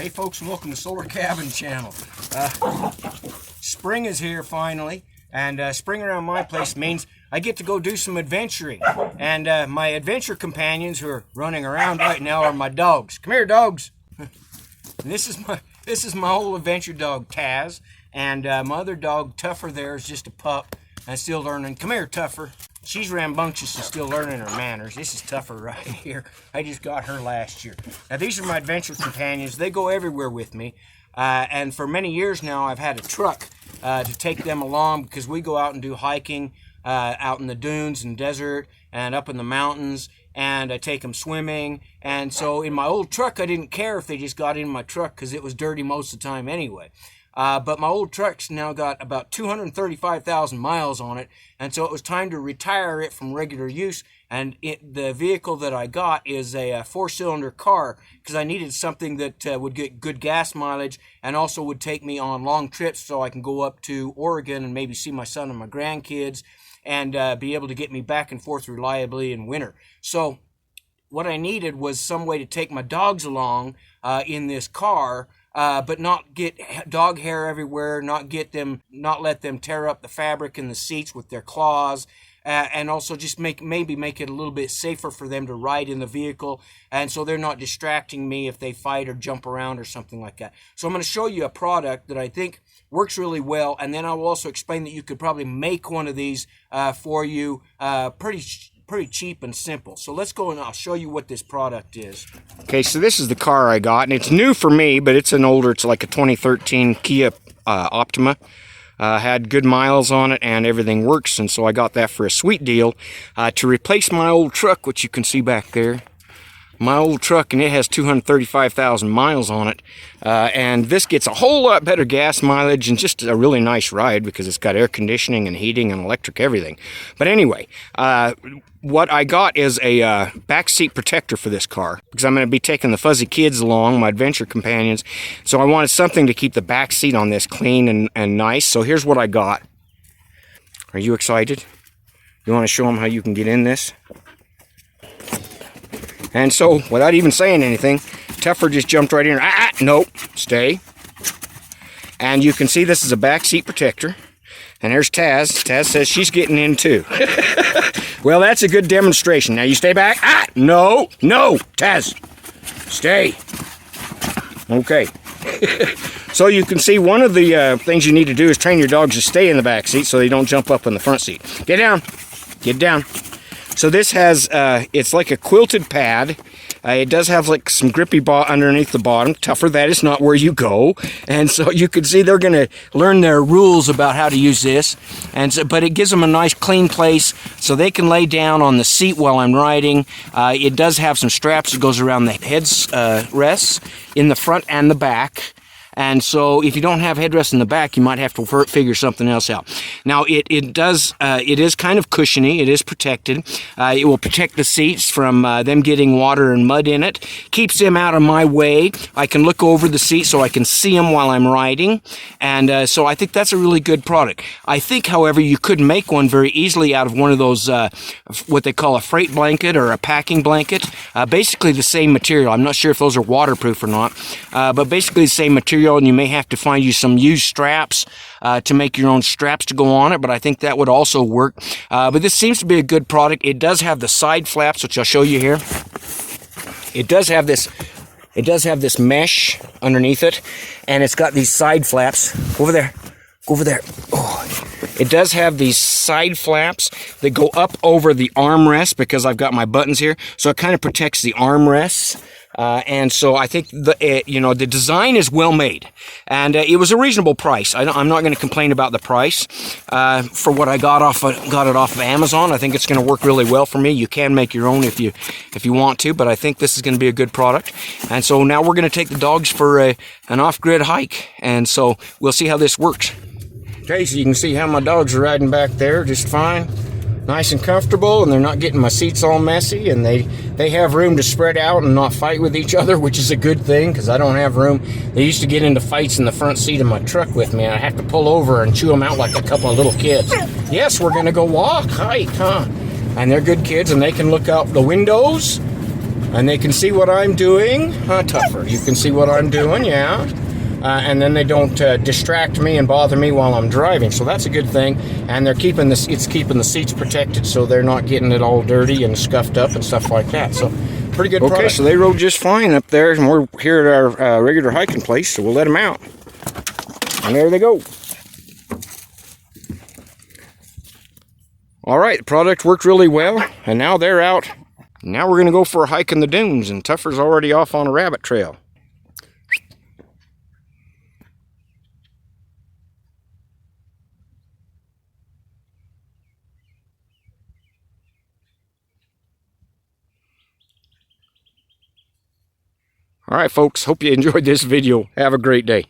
Hey folks, welcome to Solar Cabin Channel. Spring is here finally, and spring around my place means I get to go do some adventuring. And my adventure companions who are running around right now are my dogs. Come here, dogs. And this is my whole adventure dog, Taz. And my other dog, Tougher, there is just a pup and still learning. Come here, Tougher. She's rambunctious and still learning her manners. This is Tougher right here. I just got her last year. Now, these are my adventure companions. They go everywhere with me. And for many years now, I've had a truck to take them along because we go out and do hiking out in the dunes and desert and up in the mountains. And I take them swimming. And so in my old truck, I didn't care if they just got in my truck because it was dirty most of the time anyway. But my old truck's now got about 235,000 miles on it, and so it was time to retire it from regular use. And the vehicle that I got is a four-cylinder car because I needed something that would get good gas mileage and also would take me on long trips so I can go up to Oregon and maybe see my son and my grandkids and be able to get me back and forth reliably in winter. So what I needed was some way to take my dogs along in this car, but not get dog hair everywhere, not let them tear up the fabric in the seats with their claws, and also just maybe make it a little bit safer for them to ride in the vehicle, and so they're not distracting me if they fight or jump around or something like that. So I'm going to show you a product that I think works really well, and then I will also explain that you could probably make one of these for you pretty cheap and simple. So let's go and I'll show you what this product is. Okay, so this is the car I got, and it's new for me, but it's like a 2013 Kia Optima. Had good miles on it and everything works, and so I got that for a sweet deal to replace my old truck, which you can see back there. My old truck, and it has 235,000 miles on it, and this gets a whole lot better gas mileage and just a really nice ride because it's got air conditioning and heating and electric everything. But anyway, what I got is a back seat protector for this car because I'm going to be taking the fuzzy kids along, my adventure companions, so I wanted something to keep the back seat on this clean and nice. So here's what I got. Are you excited? You want to show them how you can get in this? And so, without even saying anything, Tougher just jumped right in. Nope, stay. And you can see this is a back seat protector. And there's Taz. Taz says she's getting in too. Well, that's a good demonstration. Now you stay back. No, Taz, stay. Okay. So you can see one of the things you need to do is train your dogs to stay in the back seat so they don't jump up in the front seat. Get down. Get down. So this has, it's like a quilted pad. It does have like some grippy underneath the bottom. Tougher, that is not where you go. And so you can see they're going to learn their rules about how to use this. And so, but it gives them a nice clean place so they can lay down on the seat while I'm riding. It does have some straps that goes around the rests in the front and the back. And so if you don't have headrests in the back, you might have to figure something else out. Now, it is kind of cushiony. It is protected. It will protect the seats from them getting water and mud in it. Keeps them out of my way. I can look over the seat so I can see them while I'm riding. And so I think that's a really good product. I think, however, you could make one very easily out of one of those, what they call a freight blanket or a packing blanket. Basically the same material. I'm not sure if those are waterproof or not, but basically the same material. And you may have to find you some used straps to make your own straps to go on it, but I think that would also work. But this seems to be a good product. It does have the side flaps, which I'll show you here. It does have this mesh underneath it, and it's got these side flaps. Go over there. Go over there. Oh. It does have these side flaps that go up over the armrest because I've got my buttons here, so it kind of protects the armrests. And so I think the design is well made, and it was a reasonable price. I'm not going to complain about the price for what I got it off of Amazon. I think it's going to work really well for me. You can make your own if you want to, but I think this is going to be a good product. And so now we're going to take the dogs for an off-grid hike, and so we'll see how this works. Okay, so you can see how my dogs are riding back there just fine. Nice and comfortable, and they're not getting my seats all messy, and they have room to spread out and not fight with each other, which is a good thing because I don't have room. They used to get into fights in the front seat of my truck with me, and I have to pull over and chew them out like a couple of little kids. Yes, we're going to go walk, hike, huh? And they're good kids, and they can look out the windows And they can see what I'm doing. Tougher. You can see what I'm doing, yeah. And then they don't distract me and bother me while I'm driving, so that's a good thing. And they're keeping this, it's keeping the seats protected, so they're not getting it all dirty and scuffed up and stuff like that. So pretty good product. Okay, so they rode just fine up there, and we're here at our regular hiking place, so we'll let them out. And there they go. All right, the product worked really well, and now they're out. Now we're gonna go for a hike in the dunes, and Tuffer's already off on a rabbit trail. All right, folks, hope you enjoyed this video. Have a great day.